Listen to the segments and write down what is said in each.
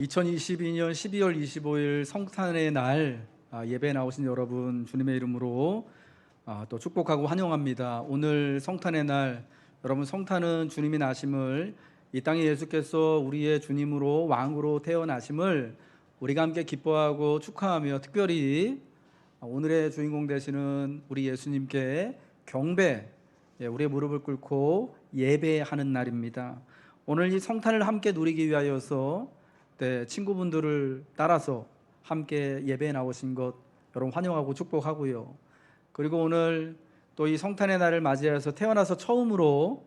2022년 12월 25일 성탄의 날 예배에 나오신 여러분 주님의 이름으로 또 축복하고 환영합니다. 오늘 성탄의 날, 여러분, 성탄은 주님이 나심을, 이 땅에 예수께서 우리의 주님으로 왕으로 태어나심을 우리가 함께 기뻐하고 축하하며, 특별히 오늘의 주인공 되시는 우리 예수님께 경배, 우리의 무릎을 꿇고 예배하는 날입니다. 오늘 이 성탄을 함께 누리기 위하여서 친구분들을 따라서 함께 예배에 나오신 것 여러분 환영하고 축복하고요. 그리고 오늘 또 이 성탄의 날을 맞이해서 태어나서 처음으로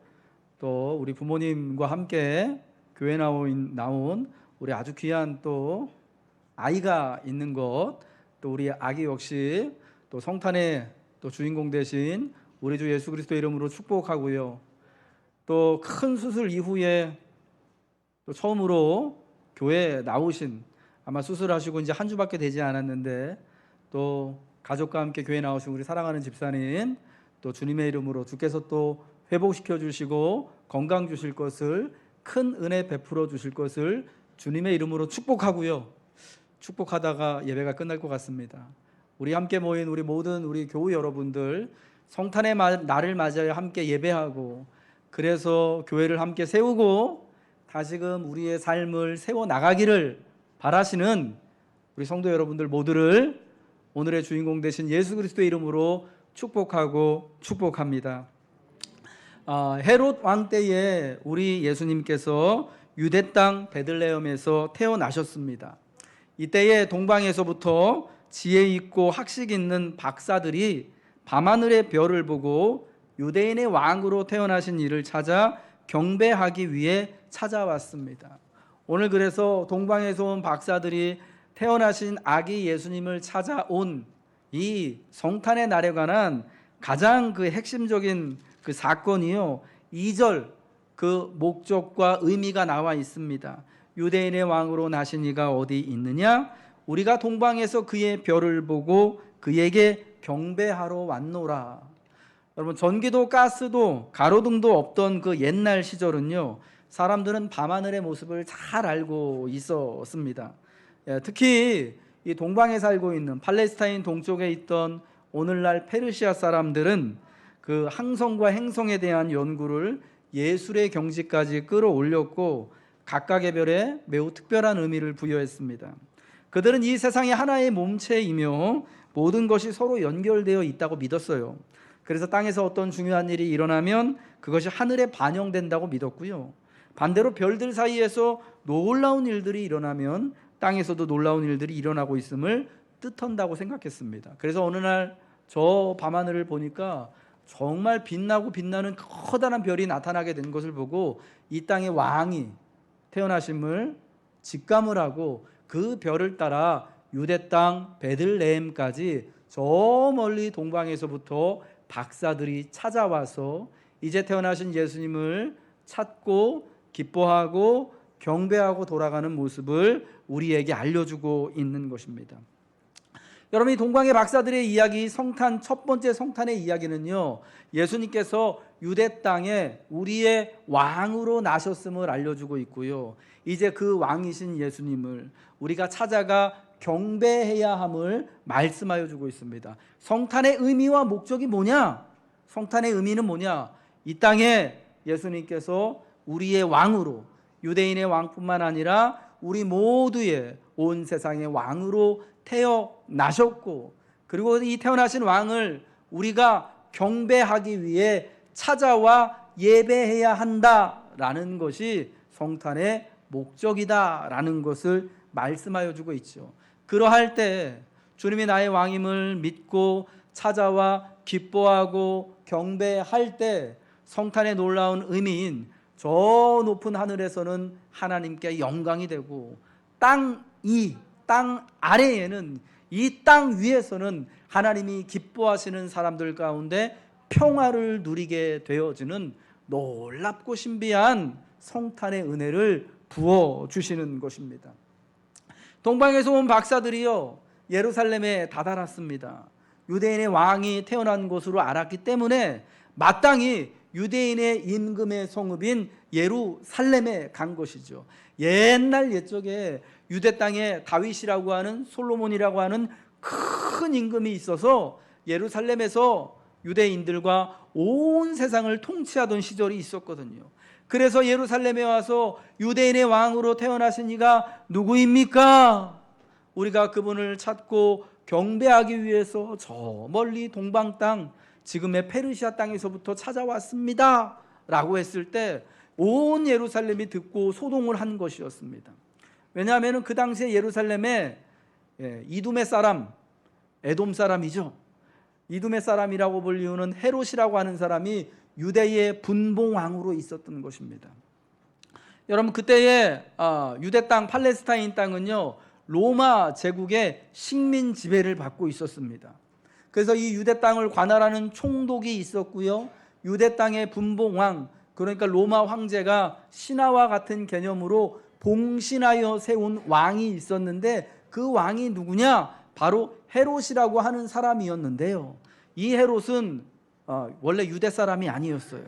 또 우리 부모님과 함께 교회에 나온 우리 아주 귀한 또 아이가 있는 것, 또 우리 아기 역시 또 성탄의 또 주인공 되신 우리 주 예수 그리스도 이름으로 축복하고요. 또 큰 수술 이후에 또 처음으로 교회에 나오신, 아마 수술하시고 이제 한 주밖에 되지 않았는데 또 가족과 함께 교회에 나오신 우리 사랑하는 집사님, 또 주님의 이름으로 주께서 또 회복시켜 주시고 건강 주실 것을, 큰 은혜 베풀어 주실 것을 주님의 이름으로 축복하고요. 축복하다가 예배가 끝날 것 같습니다. 우리 함께 모인 우리 모든 우리 교우 여러분들, 성탄의 날을 맞이하여 함께 예배하고, 그래서 교회를 함께 세우고 다시금 우리의 삶을 세워나가기를 바라시는 우리 성도 여러분들 모두를 오늘의 주인공 되신 예수 그리스도의 이름으로 축복하고 축복합니다. 헤롯 왕 때에 우리 예수님께서 유대 땅 베들레헴에서 태어나셨습니다. 이때에 동방에서부터 지혜 있고 학식 있는 박사들이 밤하늘의 별을 보고 유대인의 왕으로 태어나신 이를 찾아 경배하기 위해 찾아왔습니다. 오늘 그래서 동방에서 온 박사들이 태어나신 아기 예수님을 찾아온 이 성탄의 날에 관한 가장 그 핵심적인 그 사건이요, 2절 그 목적과 의미가 나와 있습니다. 유대인의 왕으로 나신 이가 어디 있느냐? 우리가 동방에서 그의 별을 보고 그에게 경배하러 왔노라. 여러분, 전기도 가스도 가로등도 없던 그 옛날 시절은요, 사람들은 밤하늘의 모습을 잘 알고 있었습니다. 특히 이 동방에 살고 있는 팔레스타인 동쪽에 있던 오늘날 페르시아 사람들은 그 항성과 행성에 대한 연구를 예술의 경지까지 끌어올렸고 각각의 별에 매우 특별한 의미를 부여했습니다. 그들은 이 세상이 하나의 몸체이며 모든 것이 서로 연결되어 있다고 믿었어요. 그래서 땅에서 어떤 중요한 일이 일어나면 그것이 하늘에 반영된다고 믿었고요. 반대로 별들 사이에서 놀라운 일들이 일어나면 땅에서도 놀라운 일들이 일어나고 있음을 뜻한다고 생각했습니다. 그래서 어느 날 저 밤하늘을 보니까 정말 빛나고 빛나는 커다란 별이 나타나게 된 것을 보고 이 땅의 왕이 태어나심을 직감을 하고 그 별을 따라 유대 땅 베들레헴까지 저 멀리 동방에서부터 박사들이 찾아와서 이제 태어나신 예수님을 찾고 기뻐하고 경배하고 돌아가는 모습을 우리에게 알려주고 있는 것입니다. 여러분, 이 동방의 박사들의 이야기, 성탄, 첫 번째 성탄의 이야기는요, 예수님께서 유대 땅에 우리의 왕으로 나셨음을 알려주고 있고요, 이제 그 왕이신 예수님을 우리가 찾아가 경배해야 함을 말씀하여 주고 있습니다. 성탄의 의미와 목적이 뭐냐? 성탄의 의미는 뭐냐? 이 땅에 예수님께서 우리의 왕으로, 유대인의 왕뿐만 아니라 우리 모두의 온 세상의 왕으로 태어나셨고, 그리고 이 태어나신 왕을 우리가 경배하기 위해 찾아와 예배해야 한다라는 것이 성탄의 목적이다라는 것을 말씀하여 주고 있죠. 그러할 때 주님이 나의 왕임을 믿고 찾아와 기뻐하고 경배할 때 성탄의 놀라운 의미인 저 높은 하늘에서는 하나님께 영광이 되고, 땅 아래에는, 이 땅 위에서는 하나님이 기뻐하시는 사람들 가운데 평화를 누리게 되어지는 놀랍고 신비한 성탄의 은혜를 부어주시는 것입니다. 동방에서 온 박사들이요, 예루살렘에 다다랐습니다. 유대인의 왕이 태어난 곳으로 알았기 때문에 마땅히 유대인의 임금의 성읍인 예루살렘에 간 것이죠. 옛날 옛적에 유대 땅에 다윗이라고 하는, 솔로몬이라고 하는 큰 임금이 있어서 예루살렘에서 유대인들과 온 세상을 통치하던 시절이 있었거든요. 그래서 예루살렘에 와서 유대인의 왕으로 태어나신 이가 누구입니까? 우리가 그분을 찾고 경배하기 위해서 저 멀리 동방 땅, 지금의 페르시아 땅에서부터 찾아왔습니다 라고 했을 때 온 예루살렘이 듣고 소동을 한 것이었습니다. 왜냐하면 그 당시에 예루살렘에 이두메 사람, 에돔 사람이죠. 이두메 사람이라고 불리우는 헤롯이라고 하는 사람이 유대의 분봉왕으로 있었던 것입니다. 여러분, 그때의 유대 땅, 팔레스타인 땅은요, 로마 제국의 식민 지배를 받고 있었습니다. 그래서 이 유대 땅을 관할하는 총독이 있었고요, 유대 땅의 분봉왕, 그러니까 로마 황제가 신하와 같은 개념으로 봉신하여 세운 왕이 있었는데, 그 왕이 누구냐? 바로 헤롯이라고 하는 사람이었는데요, 이 헤롯은 원래 유대 사람이 아니었어요.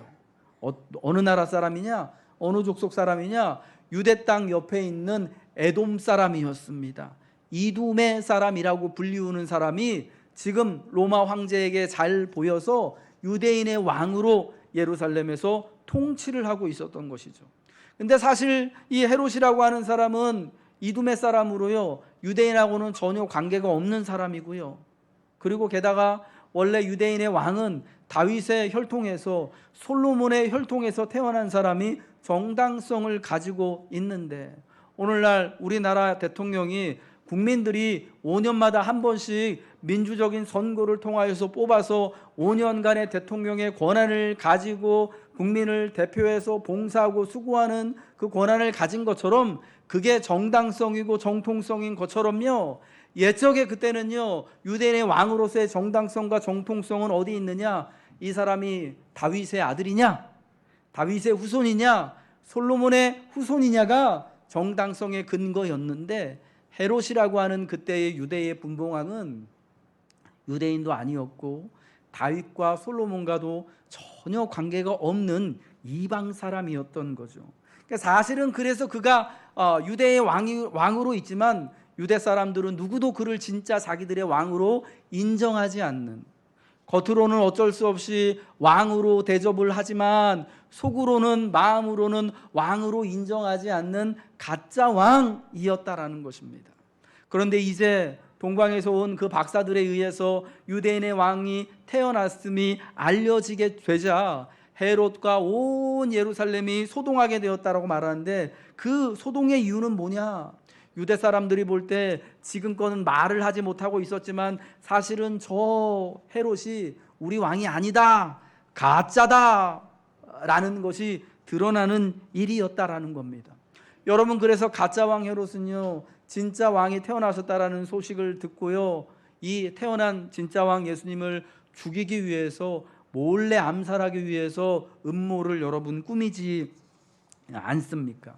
어느 나라 사람이냐? 어느 족속 사람이냐? 유대 땅 옆에 있는 에돔 사람이었습니다. 이두메 사람이라고 불리우는 사람이 지금 로마 황제에게 잘 보여서 유대인의 왕으로 예루살렘에서 통치를 하고 있었던 것이죠. 근데 사실 이 헤롯이라고 하는 사람은 이두메 사람으로요, 유대인하고는 전혀 관계가 없는 사람이고요. 그리고 게다가 원래 유대인의 왕은 다윗의 혈통에서, 솔로몬의 혈통에서 태어난 사람이 정당성을 가지고 있는데, 오늘날 우리나라 대통령이 국민들이 5년마다 한 번씩 민주적인 선거를 통하여서 뽑아서 5년간의 대통령의 권한을 가지고 국민을 대표해서 봉사하고 수고하는 그 권한을 가진 것처럼, 그게 정당성이고 정통성인 것처럼요, 옛적에 그때는요, 유대인의 왕으로서의 정당성과 정통성은 어디 있느냐? 이 사람이 다윗의 아들이냐? 다윗의 후손이냐? 솔로몬의 후손이냐가 정당성의 근거였는데, 헤롯이라고 하는 그때의 유대의 분봉왕은 유대인도 아니었고 다윗과 솔로몬과도 전혀 관계가 없는 이방 사람이었던 거죠. 그러니까 사실은 그래서 그가 유대의 왕으로 있지만 유대 사람들은 누구도 그를 진짜 자기들의 왕으로 인정하지 않는, 겉으로는 어쩔 수 없이 왕으로 대접을 하지만 속으로는, 마음으로는 왕으로 인정하지 않는 가짜 왕이었다라는 것입니다. 그런데 이제 동방에서 온 그 박사들에 의해서 유대인의 왕이 태어났음이 알려지게 되자 헤롯과 온 예루살렘이 소동하게 되었다라고 말하는데, 그 소동의 이유는 뭐냐? 유대 사람들이 볼 때 지금껏은 말을 하지 못하고 있었지만 사실은 저 헤롯이 우리 왕이 아니다, 가짜다 라는 것이 드러나는 일이었다라는 겁니다. 여러분, 그래서 가짜 왕 헤롯은요, 진짜 왕이 태어나셨다라는 소식을 듣고요, 이 태어난 진짜 왕 예수님을 죽이기 위해서, 몰래 암살하기 위해서 음모를 여러분 꾸미지 않습니까?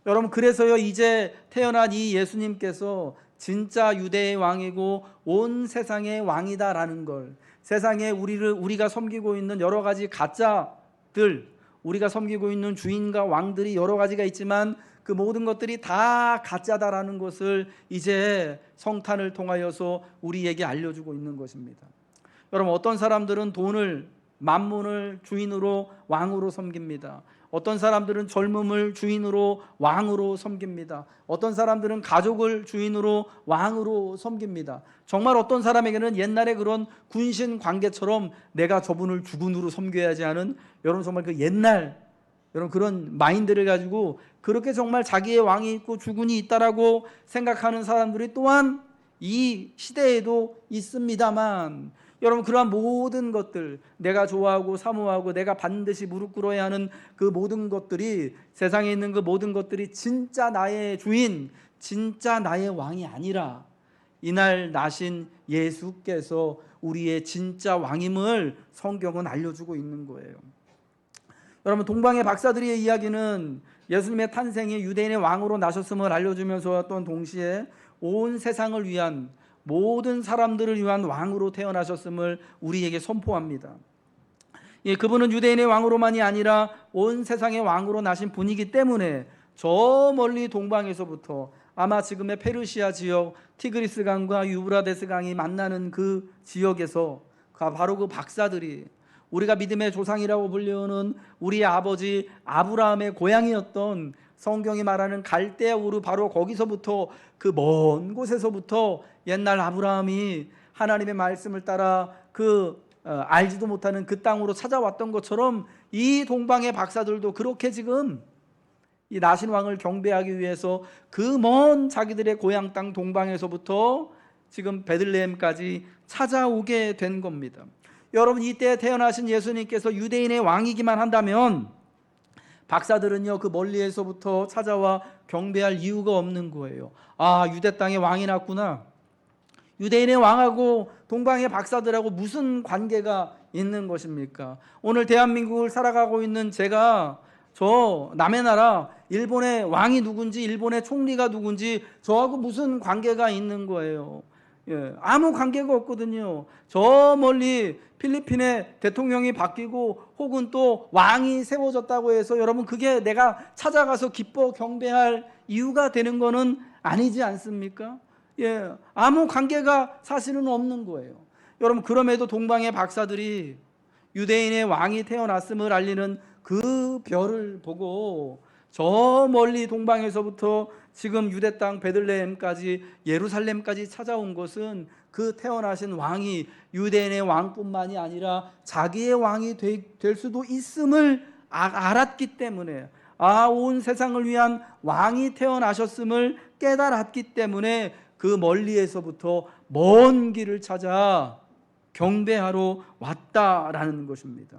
여러분, 그래서요, 이제 태어난 이 예수님께서 진짜 유대의 왕이고 온 세상의 왕이다라는 걸, 세상에 우리가 섬기고 있는 여러 가지 가짜들, 우리가 섬기고 있는 주인과 왕들이 여러 가지가 있지만 그 모든 것들이 다 가짜다라는 것을 이제 성탄을 통하여서 우리에게 알려주고 있는 것입니다. 여러분, 어떤 사람들은 돈을, 만문을 주인으로, 왕으로 섬깁니다. 어떤 사람들은 젊음을 주인으로, 왕으로 섬깁니다. 어떤 사람들은 가족을 주인으로, 왕으로 섬깁니다. 정말 어떤 사람에게는 옛날에 그런 군신 관계처럼 내가 저분을 주군으로 섬겨야지 하는, 여러분 정말 그 옛날 여러분 그런 마인드를 가지고 그렇게 정말 자기의 왕이 있고 주군이 있다라고 생각하는 사람들이 또한 이 시대에도 있습니다만, 여러분 그러한 모든 것들, 내가 좋아하고 사모하고 내가 반드시 무릎 꿇어야 하는 그 모든 것들이, 세상에 있는 그 모든 것들이 진짜 나의 주인, 진짜 나의 왕이 아니라 이날 나신 예수께서 우리의 진짜 왕임을 성경은 알려주고 있는 거예요. 여러분, 동방의 박사들의 이야기는 예수님의 탄생이 유대인의 왕으로 나셨음을 알려주면서 또 동시에 온 세상을 위한, 모든 사람들을 위한 왕으로 태어나셨음을 우리에게 선포합니다. 예, 그분은 유대인의 왕으로만이 아니라 온 세상의 왕으로 나신 분이기 때문에 저 멀리 동방에서부터 아마 지금의 페르시아 지역 티그리스 강과 유브라데스 강이 만나는 그 지역에서 바로 그 박사들이 우리가 믿음의 조상이라고 불리우는 우리의 아버지 아브라함의 고향이었던 성경이 말하는 갈대아 우르 바로 거기서부터 그 먼 곳에서부터 옛날 아브라함이 하나님의 말씀을 따라 알지도 못하는 그 땅으로 찾아왔던 것처럼 이 동방의 박사들도 그렇게 지금 이 나신 왕을 경배하기 위해서 그 먼 자기들의 고향 땅 동방에서부터 지금 베들레헴까지 찾아오게 된 겁니다. 여러분, 이때 태어나신 예수님께서 유대인의 왕이기만 한다면 박사들은요 그 멀리에서부터 찾아와 경배할 이유가 없는 거예요. 아, 유대 땅에 왕이 났구나. 유대인의 왕하고 동방의 박사들하고 무슨 관계가 있는 것입니까? 오늘 대한민국을 살아가고 있는 제가 저 남의 나라 일본의 왕이 누군지 일본의 총리가 누군지 저하고 무슨 관계가 있는 거예요? 예, 아무 관계가 없거든요. 저 멀리 필리핀의 대통령이 바뀌고 혹은 또 왕이 세워졌다고 해서 여러분 그게 내가 찾아가서 기뻐 경배할 이유가 되는 거는 아니지 않습니까? 예, 아무 관계가 사실은 없는 거예요. 여러분, 그럼에도 동방의 박사들이 유대인의 왕이 태어났음을 알리는 그 별을 보고 저 멀리 동방에서부터 지금 유대 땅 베들레헴까지 예루살렘까지 찾아온 것은 그 태어나신 왕이 유대인의 왕뿐만이 아니라 자기의 왕이 될 수도 있음을 알았기 때문에, 온 세상을 위한 왕이 태어나셨음을 깨달았기 때문에 그 멀리에서부터 먼 길을 찾아 경배하러 왔다라는 것입니다.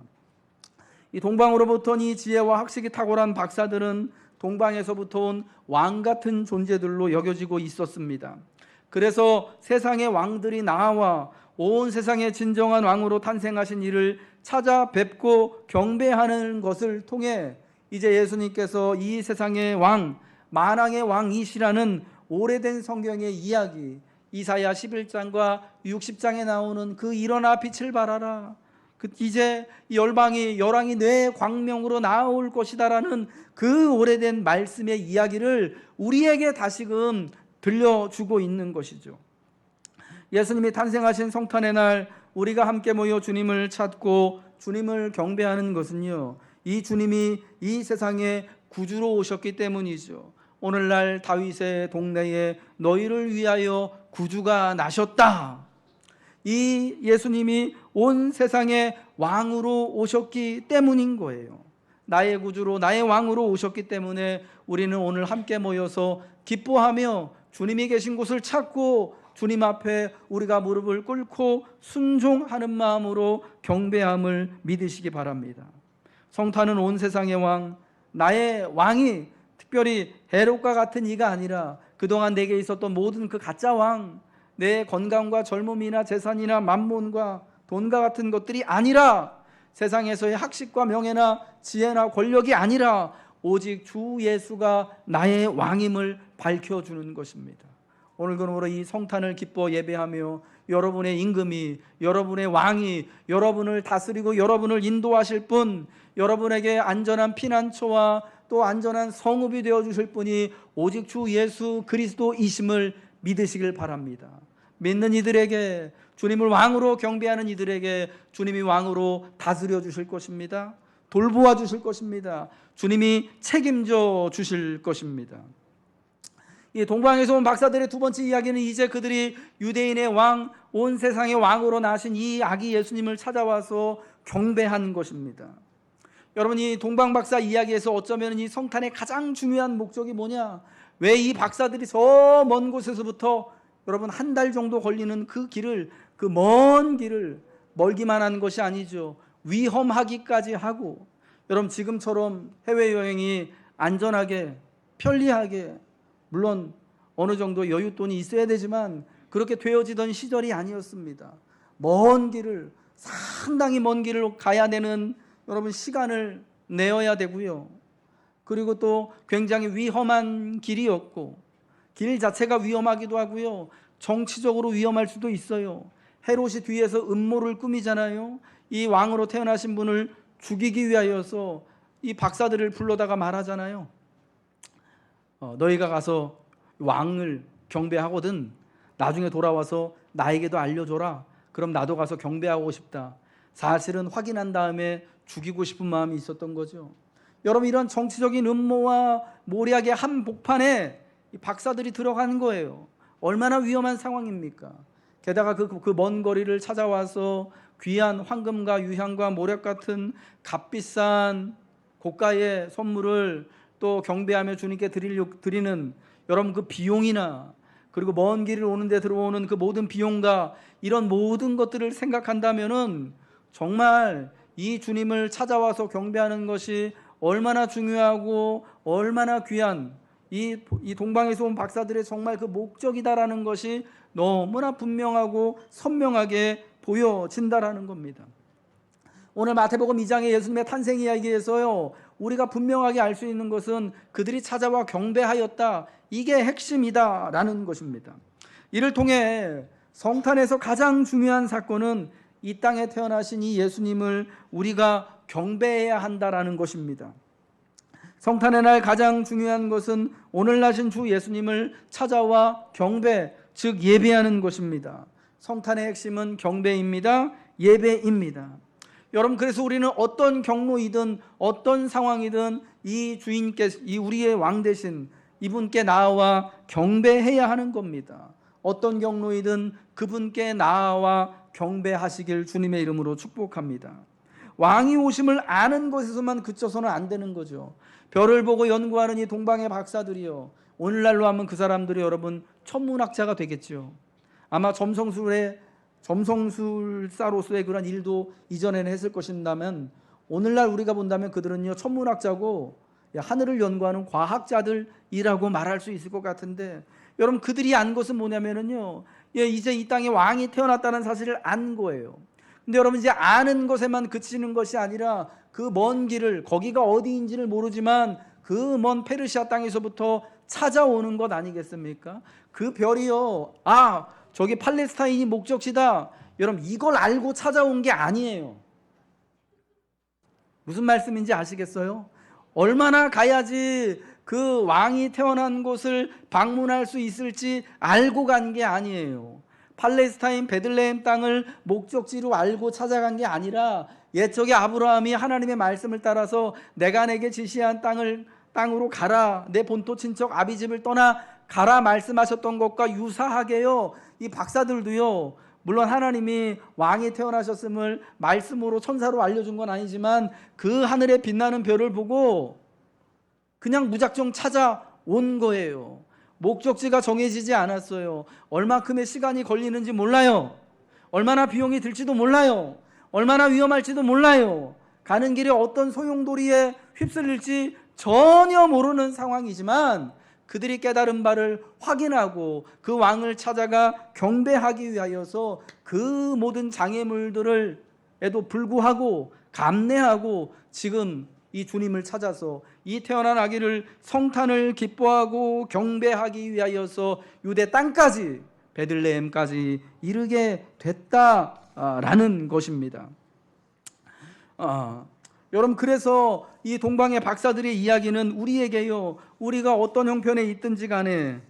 이 동방으로부터 이 지혜와 학식이 탁월한 박사들은 동방에서부터 온 왕 같은 존재들로 여겨지고 있었습니다. 그래서 세상의 왕들이 나와 온 세상의 진정한 왕으로 탄생하신 이를 찾아뵙고 경배하는 것을 통해 이제 예수님께서 이 세상의 왕, 만왕의 왕이시라는 오래된 성경의 이야기, 이사야 11장과 60장에 나오는 그 일어나 빛을 발하라, 이제 열방이 내 광명으로 나올 것이다라는 그 오래된 말씀의 이야기를 우리에게 다시금 들려주고 있는 것이죠. 예수님이 탄생하신 성탄의 날 우리가 함께 모여 주님을 찾고 주님을 경배하는 것은요, 이 주님이 이 세상에 구주로 오셨기 때문이죠. 오늘날 다윗의 동네에 너희를 위하여 구주가 나셨다. 이 예수님이 온 세상의 왕으로 오셨기 때문인 거예요. 나의 구주로 나의 왕으로 오셨기 때문에 우리는 오늘 함께 모여서 기뻐하며 주님이 계신 곳을 찾고 주님 앞에 우리가 무릎을 꿇고 순종하는 마음으로 경배함을 믿으시기 바랍니다. 성탄은 온 세상의 왕, 나의 왕이 특별히 헤롯과 같은 이가 아니라 그동안 내게 있었던 모든 그 가짜 왕, 내 건강과 젊음이나 재산이나 만몬과 돈과 같은 것들이 아니라 세상에서의 학식과 명예나 지혜나 권력이 아니라 오직 주 예수가 나의 왕임을 밝혀주는 것입니다. 오늘 그러므로 이 성탄을 기뻐 예배하며 여러분의 임금이, 여러분의 왕이 여러분을 다스리고 여러분을 인도하실 분, 여러분에게 안전한 피난처와 또 안전한 성읍이 되어주실 분이 오직 주 예수 그리스도이심을 믿으시길 바랍니다. 믿는 이들에게, 주님을 왕으로 경배하는 이들에게 주님이 왕으로 다스려 주실 것입니다. 돌보아 주실 것입니다. 주님이 책임져 주실 것입니다. 이 동방에서 온 박사들의 두 번째 이야기는 이제 그들이 유대인의 왕, 온 세상의 왕으로 나신 이 아기 예수님을 찾아와서 경배한 것입니다. 여러분, 이 동방 박사 이야기에서 어쩌면 이 성탄의 가장 중요한 목적이 뭐냐? 왜 이 박사들이 저 먼 곳에서부터 여러분 한 달 정도 걸리는 그 길을, 그 먼 길을 멀기만 한 것이 아니죠. 위험하기까지 하고, 여러분 지금처럼 해외여행이 안전하게 편리하게, 물론 어느 정도 여윳돈이 있어야 되지만 그렇게 되어지던 시절이 아니었습니다. 먼 길을, 상당히 먼 길을 가야 되는 여러분 시간을 내어야 되고요. 그리고 또 굉장히 위험한 길이었고, 길 자체가 위험하기도 하고요, 정치적으로 위험할 수도 있어요. 헤롯이 뒤에서 음모를 꾸미잖아요. 이 왕으로 태어나신 분을 죽이기 위하여서 이 박사들을 불러다가 말하잖아요. 너희가 가서 왕을 경배하거든 나중에 돌아와서 나에게도 알려줘라. 그럼 나도 가서 경배하고 싶다. 사실은 확인한 다음에 죽이고 싶은 마음이 있었던 거죠. 여러분, 이런 정치적인 음모와 모략의 한복판에 이 박사들이 들어간 거예요. 얼마나 위험한 상황입니까? 게다가 그 먼 거리를 찾아와서 귀한 황금과 유향과 모략 같은 값비싼 고가의 선물을 또 경배하며 주님께 드리는 여러분 그 비용이나 그리고 먼 길을 오는데 들어오는 그 모든 비용과 이런 모든 것들을 생각한다면은 정말 이 주님을 찾아와서 경배하는 것이 얼마나 중요하고 얼마나 귀한 이 동방에서 온 박사들의 정말 그 목적이다라는 것이 너무나 분명하고 선명하게 보여진다라는 겁니다. 오늘 마태복음 2장의 예수님의 탄생 이야기에서요, 우리가 분명하게 알 수 있는 것은 그들이 찾아와 경배하였다, 이게 핵심이다라는 것입니다. 이를 통해 성탄에서 가장 중요한 사건은 이 땅에 태어나신 이 예수님을 우리가 경배해야 한다라는 것입니다. 성탄의 날 가장 중요한 것은 오늘 나신 주 예수님을 찾아와 경배, 즉 예배하는 것입니다. 성탄의 핵심은 경배입니다. 예배입니다. 여러분, 그래서 우리는 어떤 경로이든 어떤 상황이든 이 우리의 왕 되신 이분께 나아와 경배해야 하는 겁니다. 어떤 경로이든 그분께 나아와 경배하시길 주님의 이름으로 축복합니다. 왕이 오심을 아는 것에서만 그쳐서는 안 되는 거죠. 별을 보고 연구하는 이 동방의 박사들이요, 오늘날로 하면 그 사람들이 여러분 천문학자가 되겠죠. 아마 점성술사로서의 그런 일도 이전에는 했을 것인다면, 오늘날 우리가 본다면 그들은요 천문학자고 하늘을 연구하는 과학자들이라고 말할 수 있을 것 같은데, 여러분 그들이 안 것은 뭐냐면요, 이제 이 땅에 왕이 태어났다는 사실을 안 거예요. 근데 여러분, 이제 아는 것에만 그치는 것이 아니라 그 먼 길을, 거기가 어디인지를 모르지만 그 먼 페르시아 땅에서부터 찾아오는 것 아니겠습니까? 그 별이요, 저기 팔레스타인이 목적지다, 여러분 이걸 알고 찾아온 게 아니에요. 무슨 말씀인지 아시겠어요? 얼마나 가야지 그 왕이 태어난 곳을 방문할 수 있을지 알고 간 게 아니에요. 팔레스타인 베들레헴 땅을 목적지로 알고 찾아간 게 아니라 옛적에 아브라함이 하나님의 말씀을 따라서 내가 내게 지시한 땅으로 가라, 내 본토 친척 아비집을 떠나 가라 말씀하셨던 것과 유사하게요, 이 박사들도요, 물론 하나님이 왕이 태어나셨음을 말씀으로 천사로 알려준 건 아니지만 그 하늘에 빛나는 별을 보고 그냥 무작정 찾아온 거예요. 목적지가 정해지지 않았어요. 얼마큼의 시간이 걸리는지 몰라요. 얼마나 비용이 들지도 몰라요. 얼마나 위험할지도 몰라요. 가는 길에 어떤 소용돌이에 휩쓸릴지 전혀 모르는 상황이지만 그들이 깨달은 바를 확인하고 그 왕을 찾아가 경배하기 위하여서 그 모든 장애물들에도 불구하고 감내하고 지금 이 주님을 찾아서 이 태어난 아기를 성탄을 기뻐하고 경배하기 위하여서 유대 땅까지, 베들레헴까지 이르게 됐다라는 것입니다. 여러분, 그래서 이 동방의 박사들의 이야기는 우리에게요, 우리가 어떤 형편에 있든지 간에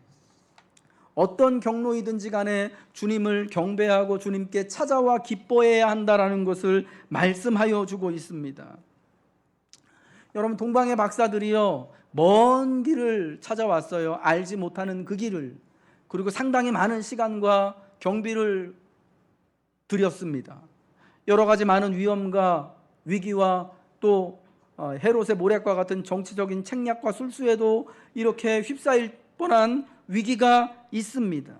어떤 경로이든지 간에 주님을 경배하고 주님께 찾아와 기뻐해야 한다라는 것을 말씀하여 주고 있습니다. 여러분, 동방의 박사들이요, 먼 길을 찾아왔어요. 알지 못하는 그 길을. 그리고 상당히 많은 시간과 경비를 들였습니다. 여러 가지 많은 위험과 위기와 또 헤롯의 모략과 같은 정치적인 책략과 술수에도 이렇게 휩싸일 뻔한 위기가 있습니다.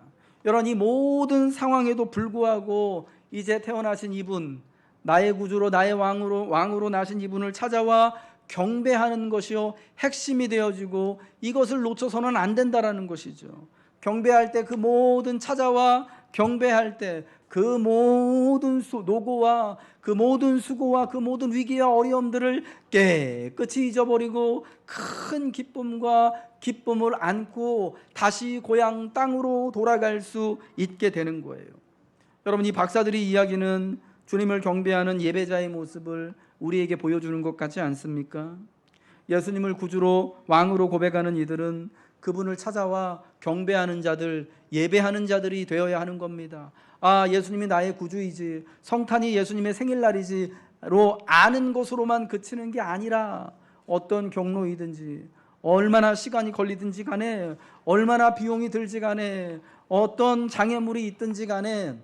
여러분, 이 모든 상황에도 불구하고 이제 태어나신 이분, 나의 구주로 나의 왕으로 나신 이분을 찾아와 경배하는 것이요 핵심이 되어지고 이것을 놓쳐서는 안 된다라는 것이죠. 경배할 때 그 모든 찾아와 경배할 때 그 모든 노고와 그 모든 수고와 그 모든 위기와 어려움들을 깨끗이 잊어버리고 큰 기쁨을 안고 다시 고향 땅으로 돌아갈 수 있게 되는 거예요. 여러분, 이 박사들이 이야기는 주님을 경배하는 예배자의 모습을 우리에게 보여주는 것 같지 않습니까? 예수님을 구주로 왕으로 고백하는 이들은 그분을 찾아와 경배하는 자들, 예배하는 자들이 되어야 하는 겁니다. 아, 예수님이 나의 구주이지, 성탄이 예수님의 생일날이지로 아는 것으로만 그치는 게 아니라 어떤 경로이든지, 얼마나 시간이 걸리든지 간에, 얼마나 비용이 들지 간에, 어떤 장애물이 있든지 간에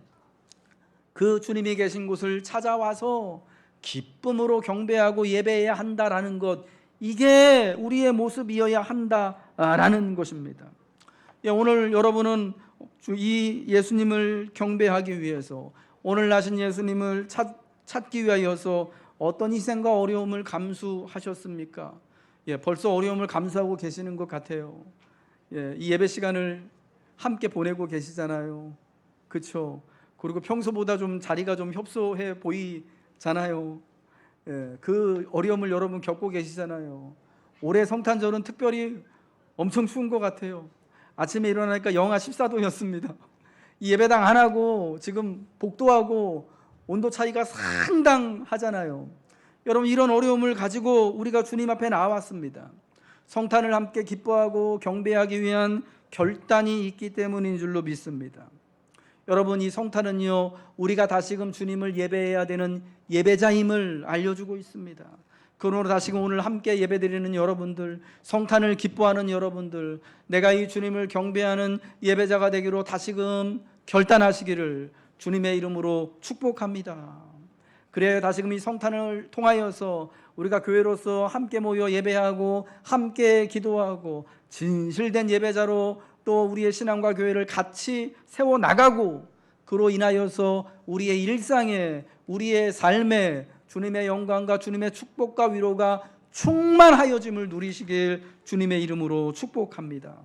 그 주님이 계신 곳을 찾아와서 기쁨으로 경배하고 예배해야 한다라는 것, 이게 우리의 모습이어야 한다라는 것입니다. 오늘 여러분은 이 예수님을 경배하기 위해서, 오늘 나신 예수님을 찾기 위하여서 어떤 희생과 어려움을 감수하셨습니까? 벌써 어려움을 감수하고 계시는 것 같아요. 이 예배 시간을 함께 보내고 계시잖아요. 그렇죠? 그리고 평소보다 좀 자리가 좀 협소해 보이잖아요. 그 어려움을 여러분 겪고 계시잖아요. 올해 성탄절은 특별히 엄청 추운 것 같아요. 아침에 일어나니까 영하 14도였습니다. 이 예배당 안 하고 지금 복도하고 온도 차이가 상당하잖아요. 여러분, 이런 어려움을 가지고 우리가 주님 앞에 나왔습니다. 성탄을 함께 기뻐하고 경배하기 위한 결단이 있기 때문인 줄로 믿습니다. 여러분, 이 성탄은요, 우리가 다시금 주님을 예배해야 되는 예배자임을 알려주고 있습니다. 그러므로 다시금 오늘 함께 예배드리는 여러분들, 성탄을 기뻐하는 여러분들, 내가 이 주님을 경배하는 예배자가 되기로 다시금 결단하시기를 주님의 이름으로 축복합니다. 그래야 다시금 이 성탄을 통하여서 우리가 교회로서 함께 모여 예배하고 함께 기도하고 진실된 예배자로 또 우리의 신앙과 교회를 같이 세워나가고, 그로 인하여서 우리의 일상에, 우리의 삶에 주님의 영광과 주님의 축복과 위로가 충만하여짐을 누리시길 주님의 이름으로 축복합니다.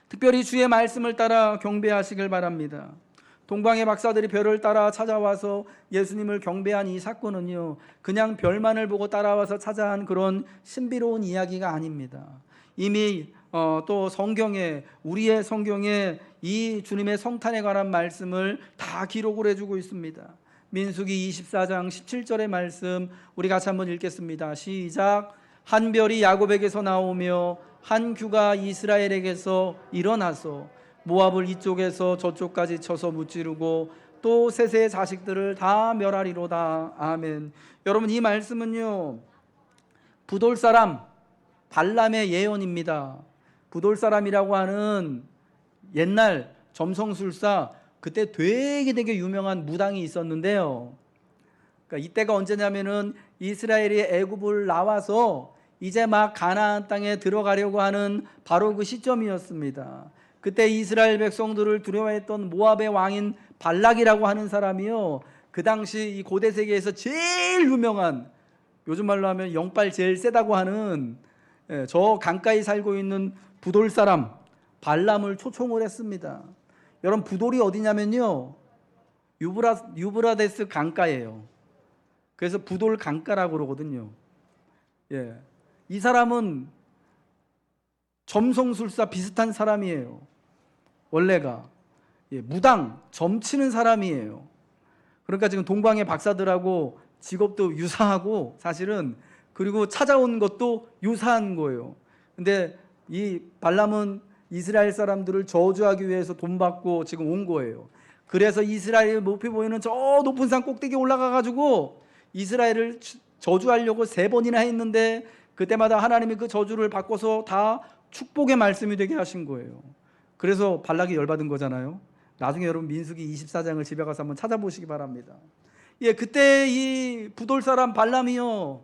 특별히 주의 말씀을 따라 경배하시길 바랍니다. 동방의 박사들이 별을 따라 찾아와서 예수님을 경배한 이 사건은요, 그냥 별만을 보고 따라와서 찾아한 그런 신비로운 이야기가 아닙니다. 이미 또 성경에, 우리의 성경에 이 주님의 성탄에 관한 말씀을 다 기록을 해주고 있습니다. 민수기 24장 17절의 말씀 우리 같이 한번 읽겠습니다. 시작. 한 별이 야곱에게서 나오며 한 규가 이스라엘에게서 일어나서 모압을 이쪽에서 저쪽까지 쳐서 무찌르고 또 셋의 자식들을 다 멸하리로다. 아멘. 여러분, 이 말씀은요, 부돌 사람 발람의 예언입니다. 부돌 사람이라고 하는 옛날 점성술사, 그때 되게 유명한 무당이 있었는데요. 그러니까 이때가 언제냐면은 이스라엘이 애굽을 나와서 이제 막 가나안 땅에 들어가려고 하는 바로 그 시점이었습니다. 그때 이스라엘 백성들을 두려워했던 모압의 왕인 발락이라고 하는 사람이요, 그 당시 이 고대 세계에서 제일 유명한, 요즘 말로 하면 영빨 제일 세다고 하는 저 강가에 살고 있는 부돌 사람 발람을 초청을 했습니다. 여러분, 부돌이 어디냐면요, 유브라데스 강가예요. 그래서 부돌 강가라고 그러거든요. 이 사람은 점성술사 비슷한 사람이에요. 원래가 무당, 점치는 사람이에요. 그러니까 지금 동방의 박사들하고 직업도 유사하고 사실은, 그리고 찾아온 것도 유사한 거예요. 근데 이 발람은 이스라엘 사람들을 저주하기 위해서 돈 받고 지금 온 거예요. 그래서 이스라엘 높이 보이는 저 높은 산 꼭대기에 올라가 가지고 이스라엘을 저주하려고 3번이나 했는데, 그때마다 하나님이 그 저주를 바꿔서 다 축복의 말씀이 되게 하신 거예요. 그래서 발락이 열받은 거잖아요. 나중에 여러분 민수기 24장을 집에 가서 한번 찾아보시기 바랍니다. 그때 이 부돌 사람 발람이요,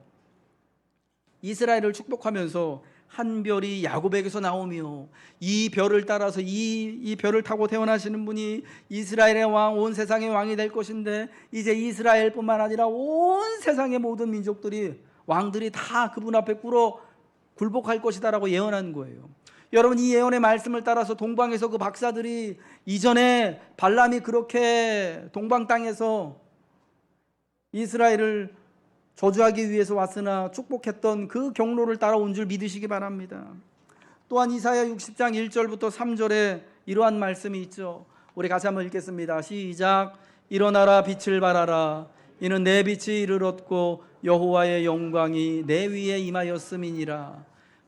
이스라엘을 축복하면서 한 별이 야곱에게서 나오며 이 별을 따라서 이 별을 타고 태어나시는 분이 이스라엘의 왕, 온 세상의 왕이 될 것인데, 이제 이스라엘뿐만 아니라 온 세상의 모든 민족들이, 왕들이 다 그분 앞에 꿇어 굴복할 것이다라고 예언한 거예요. 여러분, 이 예언의 말씀을 따라서 동방에서 그 박사들이 이전에 발람이 그렇게 동방 땅에서 이스라엘을 저주하기 위해서 왔으나 축복했던 그 경로를 따라온 줄 믿으시기 바랍니다. 또한 이사야 60장 1절부터 3절에 이러한 말씀이 있죠. 우리 같이 한번 읽겠습니다. 시작. 일어나라 빛을 발하라. 이는 내 빛이 이르렀고 여호와의 영광이 내 위에 임하였음이니라.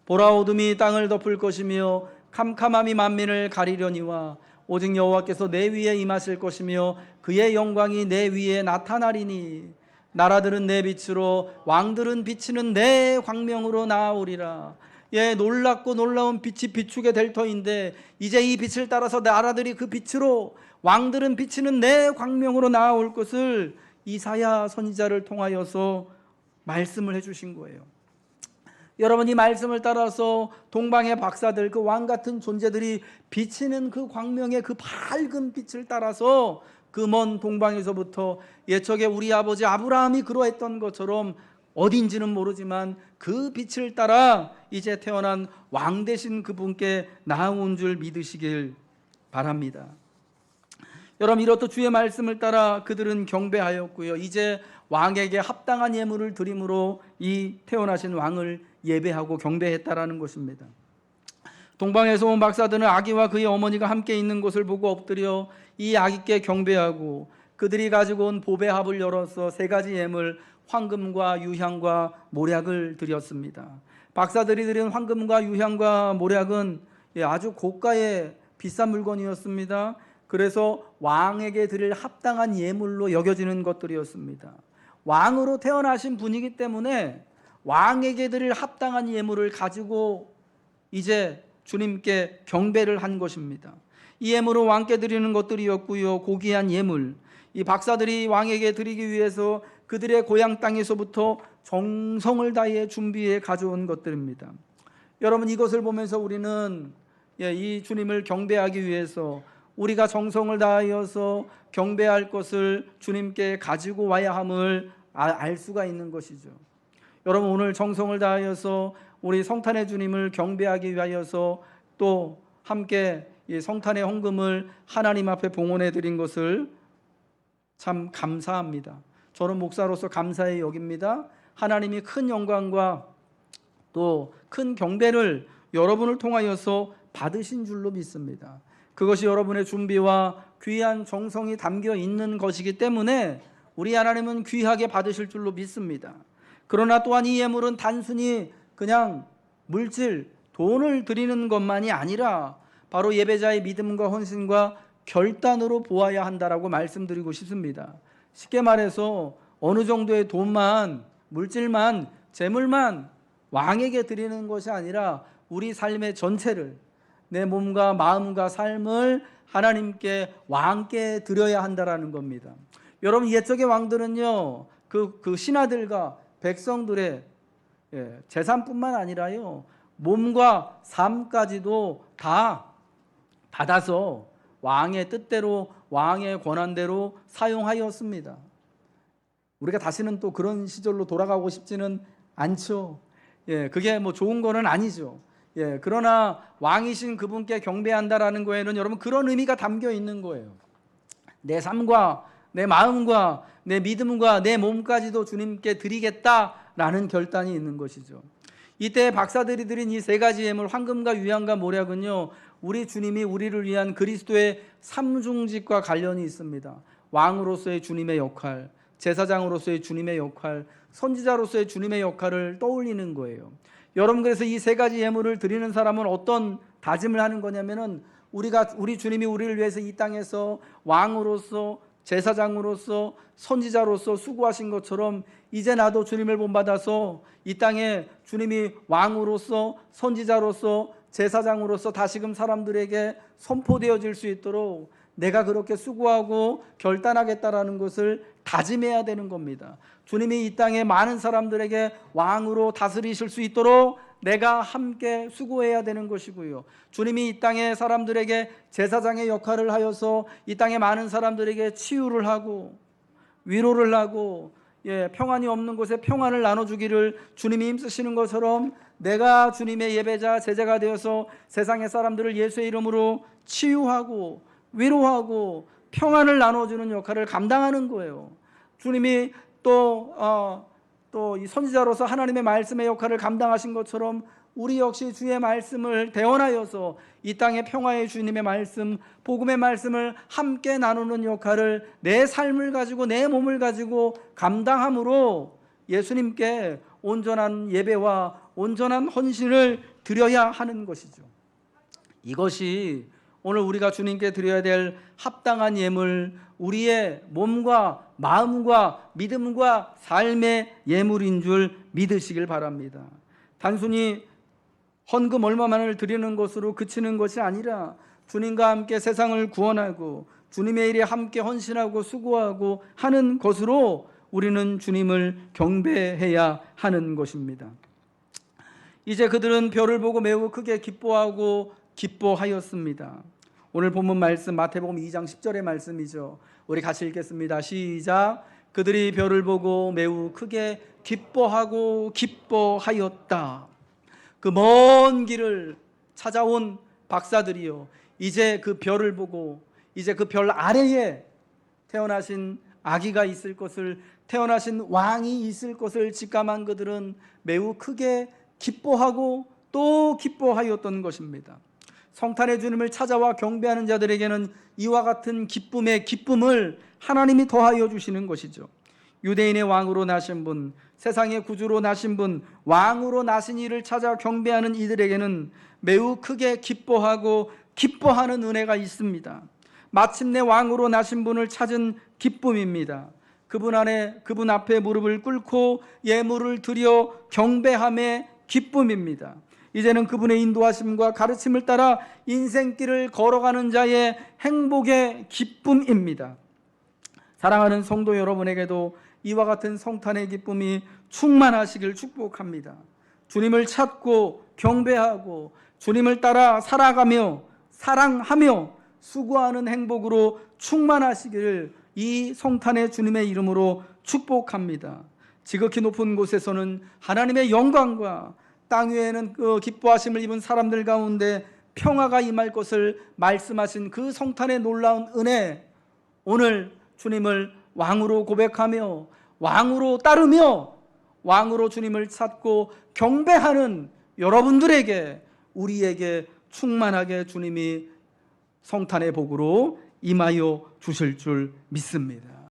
보라 어둠이 땅을 덮을 것이며 캄캄함이 만민을 가리려니와 오직 여호와께서 내 위에 임하실 것이며 그의 영광이 내 위에 나타나리니 나라들은 내 빛으로 왕들은 비치는 내 광명으로 나아오리라. 예, 놀랍고 놀라운 빛이 비추게 될 터인데 이제 이 빛을 따라서 나라들이 그 빛으로 왕들은 비치는 내 광명으로 나아올 것을 이사야 선지자를 통하여서 말씀을 해주신 거예요. 여러분, 이 말씀을 따라서 동방의 박사들, 그 왕 같은 존재들이 비치는 그 광명의 그 밝은 빛을 따라서 그 먼 동방에서부터 옛적에 우리 아버지 아브라함이 그러했던 것처럼 어딘지는 모르지만 그 빛을 따라 이제 태어난 왕 되신 그분께 나아온 줄 믿으시길 바랍니다. 여러분, 이렇듯 주의 말씀을 따라 그들은 경배하였고요. 이제 왕에게 합당한 예물을 드림으로 이 태어나신 왕을 예배하고 경배했다라는 것입니다. 동방에서 온 박사들은 아기와 그의 어머니가 함께 있는 것을 보고 엎드려 이 아기께 경배하고 그들이 가지고 온 보배 합을 열어서 세 가지 예물, 황금과 유향과 모략을 드렸습니다. 박사들이 드린 황금과 유향과 모략은 아주 고가의 비싼 물건이었습니다. 그래서 왕에게 드릴 합당한 예물로 여겨지는 것들이었습니다. 왕으로 태어나신 분이기 때문에 왕에게 드릴 합당한 예물을 가지고 이제 주님께 경배를 한 것입니다. 이 예물은 왕께 드리는 것들이었고요. 고귀한 예물, 이 박사들이 왕에게 드리기 위해서 그들의 고향 땅에서부터 정성을 다해 준비해 가져온 것들입니다. 여러분, 이것을 보면서 우리는 이 주님을 경배하기 위해서 우리가 정성을 다하여서 경배할 것을 주님께 가지고 와야 함을 알 수가 있는 것이죠. 여러분, 오늘 정성을 다하여서 우리 성탄의 주님을 경배하기 위하여서 또 함께 이 성탄의 헌금을 하나님 앞에 봉헌해 드린 것을 참 감사합니다. 저는 목사로서 감사히 여깁니다. 하나님이 큰 영광과 또 큰 경배를 여러분을 통하여서 받으신 줄로 믿습니다. 그것이 여러분의 준비와 귀한 정성이 담겨 있는 것이기 때문에 우리 하나님은 귀하게 받으실 줄로 믿습니다. 그러나 또한 이 예물은 단순히 그냥 물질, 돈을 드리는 것만이 아니라 바로 예배자의 믿음과 헌신과 결단으로 보아야 한다라고 말씀드리고 싶습니다. 쉽게 말해서 어느 정도의 돈만, 물질만, 재물만 왕에게 드리는 것이 아니라 우리 삶의 전체를, 내 몸과 마음과 삶을 하나님께, 왕께 드려야 한다라는 겁니다. 여러분, 옛적의 왕들은요, 그 신하들과 백성들의 재산뿐만 아니라요, 몸과 삶까지도 다 받아서 왕의 뜻대로, 왕의 권한대로 사용하였습니다. 우리가 다시는 또 그런 시절로 돌아가고 싶지는 않죠. 그게 뭐 좋은 거는 아니죠. 그러나 왕이신 그분께 경배한다라는 거에는 여러분 그런 의미가 담겨 있는 거예요. 내 삶과 내 마음과 내 믿음과 내 몸까지도 주님께 드리겠다라는 결단이 있는 것이죠. 이때 박사들이 드린 이 세 가지 예물, 황금과 유향과 모략은요, 우리 주님이 우리를 위한 그리스도의 삼중직과 관련이 있습니다. 왕으로서의 주님의 역할, 제사장으로서의 주님의 역할, 선지자로서의 주님의 역할을 떠올리는 거예요. 여러분, 그래서 이 세 가지 예물을 드리는 사람은 어떤 다짐을 하는 거냐면은 우리 주님이 우리를 위해서 이 땅에서 왕으로서, 제사장으로서, 선지자로서 수고하신 것처럼 이제 나도 주님을 본받아서 이 땅에 주님이 왕으로서, 선지자로서, 제사장으로서 다시금 사람들에게 선포되어질 수 있도록 내가 그렇게 수고하고 결단하겠다라는 것을 다짐해야 되는 겁니다. 주님이 이 땅에 많은 사람들에게 왕으로 다스리실 수 있도록 내가 함께 수고해야 되는 것이고요. 주님이 이 땅의 사람들에게 제사장의 역할을 하여서 이 땅에 많은 사람들에게 치유를 하고 위로를 하고 평안이 없는 곳에 평안을 나눠주기를 주님이 힘쓰시는 것처럼 내가 주님의 예배자, 제자가 되어서 세상의 사람들을 예수의 이름으로 치유하고 위로하고 평안을 나눠주는 역할을 감당하는 거예요. 주님이 또 이 선지자로서 하나님의 말씀의 역할을 감당하신 것처럼 우리 역시 주의 말씀을 대언하여서 이 땅의 평화의 주님의 말씀, 복음의 말씀을 함께 나누는 역할을 내 삶을 가지고 내 몸을 가지고 감당함으로 예수님께 온전한 예배와 온전한 헌신을 드려야 하는 것이죠. 이것이 오늘 우리가 주님께 드려야 될 합당한 예물, 우리의 몸과 마음과 믿음과 삶의 예물인 줄 믿으시길 바랍니다. 단순히 헌금 얼마만을 드리는 것으로 그치는 것이 아니라 주님과 함께 세상을 구원하고 주님의 일에 함께 헌신하고 수고하고 하는 것으로 우리는 주님을 경배해야 하는 것입니다. 이제 그들은 별을 보고 매우 크게 기뻐하고 기뻐하였습니다. 오늘 본문 말씀 마태복음 2장 10절의 말씀이죠. 우리 같이 읽겠습니다. 시작. 그들이 별을 보고 매우 크게 기뻐하고 기뻐하였다. 그 먼 길을 찾아온 박사들이요, 이제 그 별을 보고 이제 그 별 아래에 태어나신 아기가 있을 것을, 태어나신 왕이 있을 것을 직감한 그들은 매우 크게 기뻐하고 또 기뻐하였던 것입니다. 성탄의 주님을 찾아와 경배하는 자들에게는 이와 같은 기쁨의 기쁨을 하나님이 더하여 주시는 것이죠. 유대인의 왕으로 나신 분, 세상의 구주로 나신 분, 왕으로 나신 이를 찾아 경배하는 이들에게는 매우 크게 기뻐하고 기뻐하는 은혜가 있습니다. 마침내 왕으로 나신 분을 찾은 기쁨입니다. 그분 앞에 무릎을 꿇고 예물을 드려 경배함의 기쁨입니다. 이제는 그분의 인도하심과 가르침을 따라 인생길을 걸어가는 자의 행복의 기쁨입니다. 사랑하는 성도 여러분에게도 이와 같은 성탄의 기쁨이 충만하시길 축복합니다. 주님을 찾고 경배하고 주님을 따라 살아가며 사랑하며 수고하는 행복으로 충만하시기를 이 성탄의 주님의 이름으로 축복합니다. 지극히 높은 곳에서는 하나님의 영광과 땅 위에는 그 기뻐하심을 입은 사람들 가운데 평화가 임할 것을 말씀하신 그 성탄의 놀라운 은혜, 오늘 주님을 왕으로 고백하며 왕으로 따르며 왕으로 주님을 찾고 경배하는 여러분들에게, 우리에게 충만하게 주님이 성탄의 복으로 임하여 주실 줄 믿습니다.